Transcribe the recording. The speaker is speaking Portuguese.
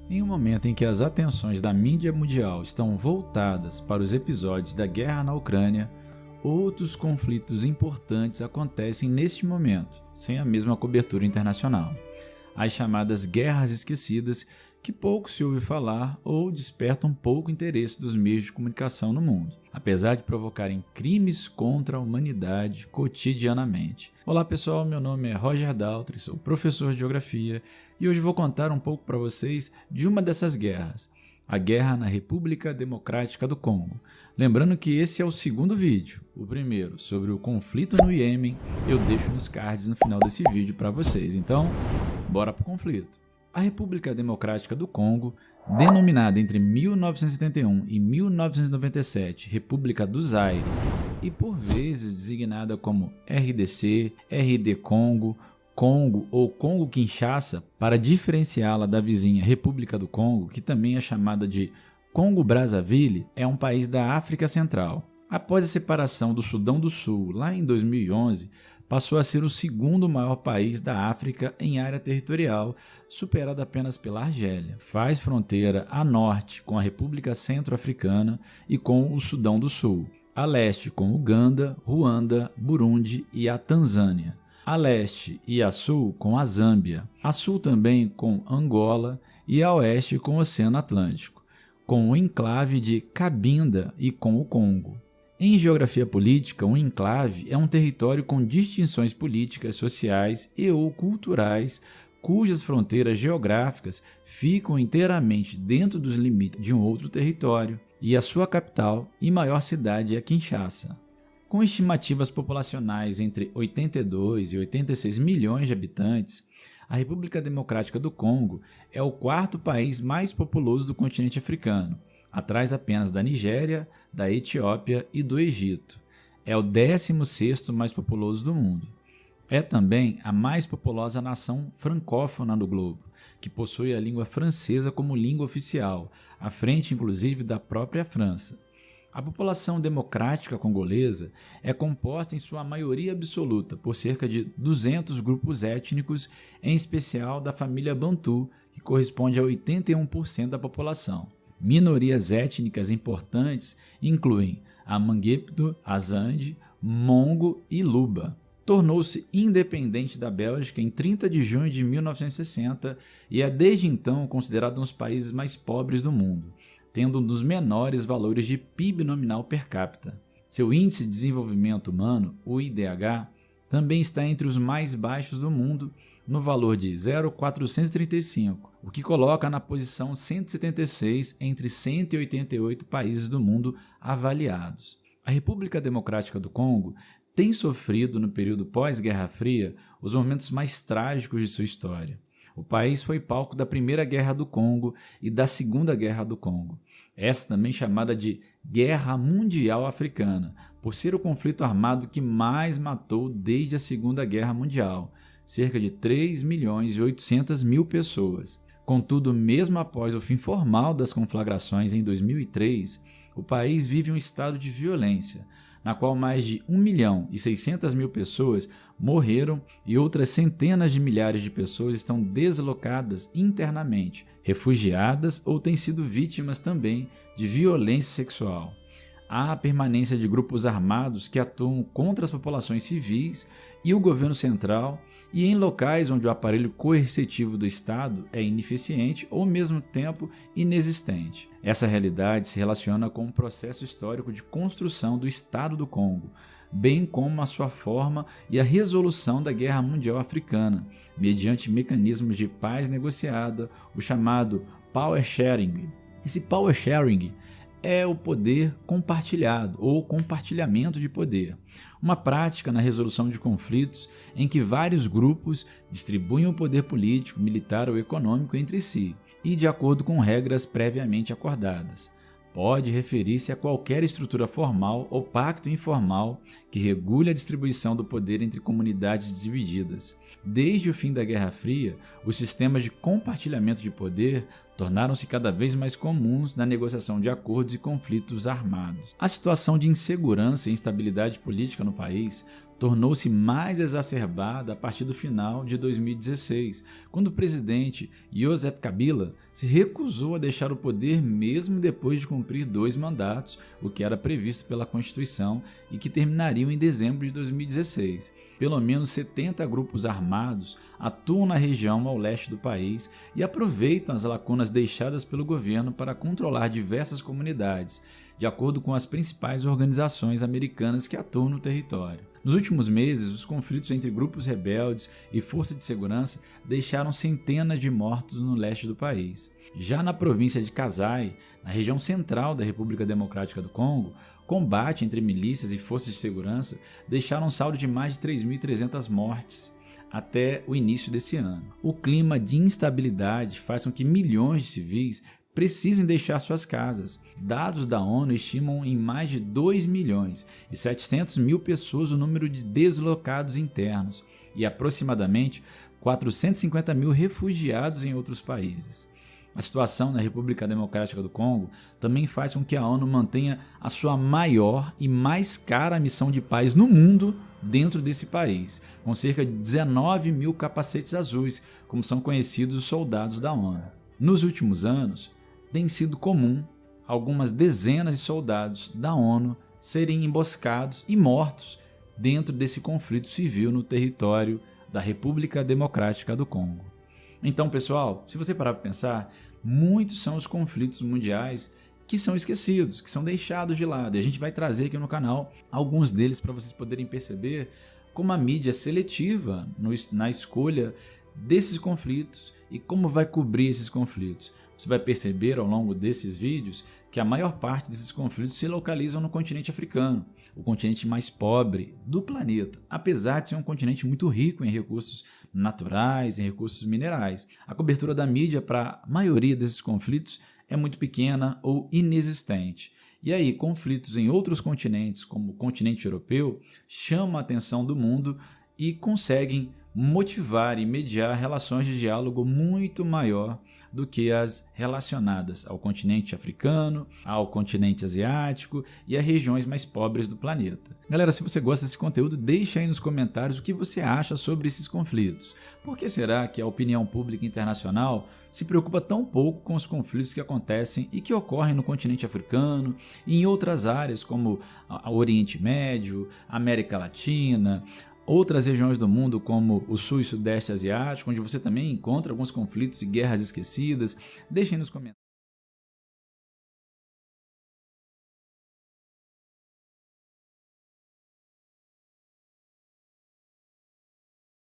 Em um momento em que as atenções da mídia mundial estão voltadas para os episódios da guerra na Ucrânia, outros conflitos importantes acontecem neste momento, sem a mesma cobertura internacional. As chamadas guerras esquecidas, que pouco se ouve falar ou despertam pouco interesse dos meios de comunicação no mundo, apesar de provocarem crimes contra a humanidade cotidianamente. Olá pessoal, meu nome é Roger Daltri, sou professor de Geografia e hoje vou contar um pouco para vocês de uma dessas guerras, a guerra na República Democrática do Congo. Lembrando que esse é o segundo vídeo, o primeiro sobre o conflito no Iêmen, eu deixo nos cards no final desse vídeo para vocês, então bora pro conflito. A República Democrática do Congo, denominada entre 1971 e 1997 República do Zaire e por vezes designada como RDC, RD Congo, Congo ou Congo-Kinshasa para diferenciá-la da vizinha República do Congo, que também é chamada de Congo-Brazzaville, é um país da África Central. Após a separação do Sudão do Sul lá em 2011, passou a ser o segundo maior país da África em área territorial, superado apenas pela Argélia. Faz fronteira a norte com a República Centro-Africana e com o Sudão do Sul, a leste com Uganda, Ruanda, Burundi e a Tanzânia, a leste e a sul com a Zâmbia, a sul também com Angola e a oeste com o Oceano Atlântico, com o enclave de Cabinda e com o Congo. Em geografia política, um enclave é um território com distinções políticas, sociais e ou culturais, cujas fronteiras geográficas ficam inteiramente dentro dos limites de um outro território, e a sua capital e maior cidade é Kinshasa. Com estimativas populacionais entre 82 e 86 milhões de habitantes, a República Democrática do Congo é o quarto país mais populoso do continente africano, atrás apenas da Nigéria, da Etiópia e do Egito. É o 16º mais populoso do mundo. É também a mais populosa nação francófona do globo, que possui a língua francesa como língua oficial, à frente inclusive da própria França. A população democrática congolesa é composta em sua maioria absoluta por cerca de 200 grupos étnicos, em especial da família Bantu, que corresponde a 81% da população. Minorias étnicas importantes incluem a Mangepto, Azande, Mongo e Luba. Tornou-se independente da Bélgica em 30 de junho de 1960 e é desde então considerado um dos países mais pobres do mundo, tendo um dos menores valores de PIB nominal per capita. Seu Índice de Desenvolvimento Humano, o IDH, também está entre os mais baixos do mundo, no valor de 0,435, o que coloca na posição 176 entre 188 países do mundo avaliados. A República Democrática do Congo tem sofrido no período pós-Guerra Fria os momentos mais trágicos de sua história. O país foi palco da Primeira Guerra do Congo e da Segunda Guerra do Congo, essa também chamada de Guerra Mundial Africana, por ser o conflito armado que mais matou desde a Segunda Guerra Mundial, cerca de 3.800.000 pessoas. Contudo, mesmo após o fim formal das conflagrações em 2003, o país vive um estado de violência, na qual mais de 1.600.000 pessoas morreram e outras centenas de milhares de pessoas estão deslocadas internamente, refugiadas ou têm sido vítimas também de violência sexual. Há a permanência de grupos armados que atuam contra as populações civis e o governo central, e em locais onde o aparelho coercitivo do Estado é ineficiente ou, ao mesmo tempo, inexistente. Essa realidade se relaciona com o processo histórico de construção do Estado do Congo, bem como a sua forma e a resolução da Guerra Mundial Africana, mediante mecanismos de paz negociada, o chamado Power Sharing. Esse Power Sharing é o poder compartilhado ou compartilhamento de poder, uma prática na resolução de conflitos em que vários grupos distribuem o poder político, militar ou econômico entre si e de acordo com regras previamente acordadas. Pode referir-se a qualquer estrutura formal ou pacto informal que regule a distribuição do poder entre comunidades divididas. Desde o fim da Guerra Fria, os sistemas de compartilhamento de poder tornaram-se cada vez mais comuns na negociação de acordos e conflitos armados. A situação de insegurança e instabilidade política no país tornou-se mais exacerbada a partir do final de 2016, quando o presidente Joseph Kabila se recusou a deixar o poder mesmo depois de cumprir 2 mandatos, o que era previsto pela Constituição e que terminariam em dezembro de 2016. Pelo menos 70 grupos armados atuam na região ao leste do país e aproveitam as lacunas deixadas pelo governo para controlar diversas comunidades, de acordo com as principais organizações americanas que atuam no território. Nos últimos meses, os conflitos entre grupos rebeldes e forças de segurança deixaram centenas de mortos no leste do país. Já na província de Kasai, na região central da República Democrática do Congo, combate entre milícias e forças de segurança deixaram um saldo de mais de 3.300 mortes até o início desse ano. O clima de instabilidade faz com que milhões de civis precisem deixar suas casas. Dados da ONU estimam em mais de 2 milhões e 700 mil pessoas o número de deslocados internos e aproximadamente 450 mil refugiados em outros países. A situação na República Democrática do Congo também faz com que a ONU mantenha a sua maior e mais cara missão de paz no mundo dentro desse país, com cerca de 19 mil capacetes azuis, como são conhecidos os soldados da ONU. Nos últimos anos, tem sido comum algumas dezenas de soldados da ONU serem emboscados e mortos dentro desse conflito civil no território da República Democrática do Congo. Então, pessoal, se você parar para pensar, muitos são os conflitos mundiais que são esquecidos, que são deixados de lado. E a gente vai trazer aqui no canal alguns deles para vocês poderem perceber como a mídia é seletiva na escolha desses conflitos e como vai cobrir esses conflitos. Você vai perceber ao longo desses vídeos que a maior parte desses conflitos se localizam no continente africano, o continente mais pobre do planeta, apesar de ser um continente muito rico em recursos naturais, em recursos minerais. A cobertura da mídia para a maioria desses conflitos é muito pequena ou inexistente. E aí, conflitos em outros continentes, como o continente europeu, chamam a atenção do mundo e conseguem motivar e mediar relações de diálogo muito maior do que as relacionadas ao continente africano, ao continente asiático e a regiões mais pobres do planeta. Galera, se você gosta desse conteúdo, deixa aí nos comentários o que você acha sobre esses conflitos. Por que será que a opinião pública internacional se preocupa tão pouco com os conflitos que acontecem e que ocorrem no continente africano e em outras áreas como o Oriente Médio, a América Latina, outras regiões do mundo como o Sul e Sudeste Asiático, onde você também encontra alguns conflitos e guerras esquecidas? Deixem nos comentários.